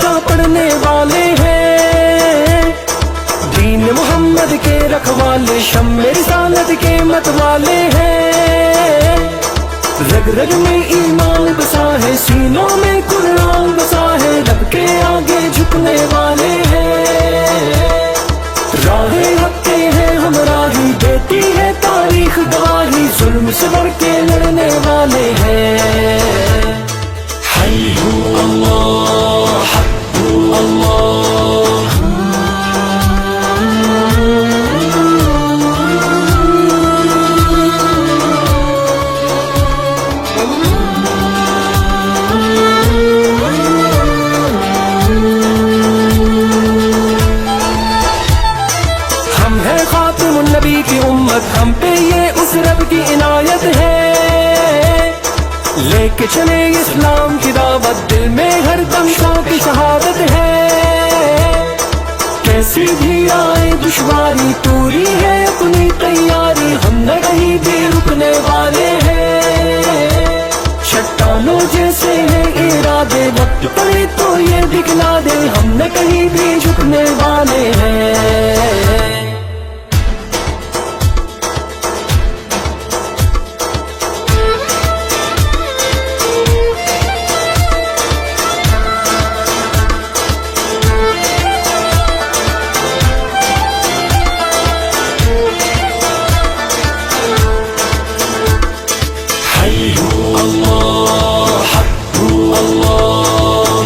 का पढ़ने वाले हैं, दीन मोहम्मद के रखवाले, शम्मे रिसालत के मत वाले हैं। रग रग में ईमान बसा है, सीनों में कुरान बसा है, रब के आगे झुकने वाले हैं। राहे हक के हैं हम राही, देती है तारीख गवाही, जुल्म से बढ़ के लड़ने वाले हैं। हय्यू अल्लाह हय्यू अल्लाह। हम है खातिमुन नबी की उम्मत, हम पे ये उस रब की इनायत है। लेके चले इस्लाम की दावत, दिल में हर दम शौक़ की शहादत है। कैसी भी आए दुश्वारी, पूरी है अपनी तैयारी, हम न कहीं भी रुकने वाले हैं। चट्टानों जैसे है इरादे, वक्त पड़े तो ये दिखला दे, हम न कहीं भी झुकने वाले हैं।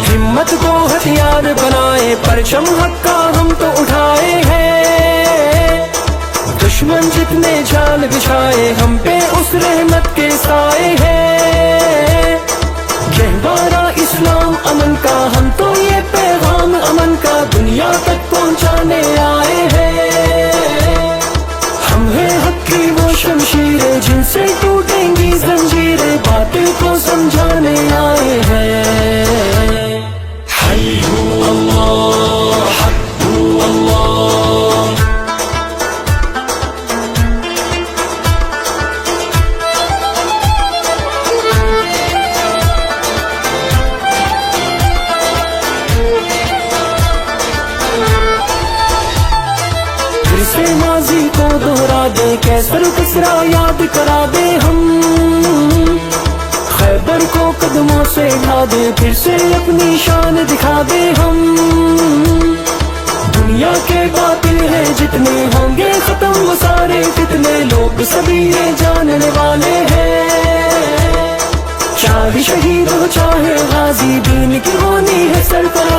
हिम्मत को हथियार बनाए, परचम हक का हम तो उठाए हैं। दुश्मन जितने जाल बिछाए, हम पे उस रहमत के साए हैं। गहवारा इस्लाम अमन का, हम तो ये पैगाम अमन का दुनिया तक पहुंचाने आए हैं। हम हैं हक की वो शमशीरें, जिनसे टूटेंगी जंजीरें, बातें को समझाने आए हैं। हय्यू अल्लाह हय्यू अल्लाह। फिर से माजी को दोहरा दे, कैसर किसरा याद करा दे हम। खैबर को कदमों से ढा दे, फिर से अपनी शान दिखा दे हम। दुनिया के बातिल है जितने, होंगे खत्म वो सारे फितने, लोग सभी ये जानने वाले हैं। चाहे शहीद हो चाहे गाजी, दीन की होनी है सरफराज।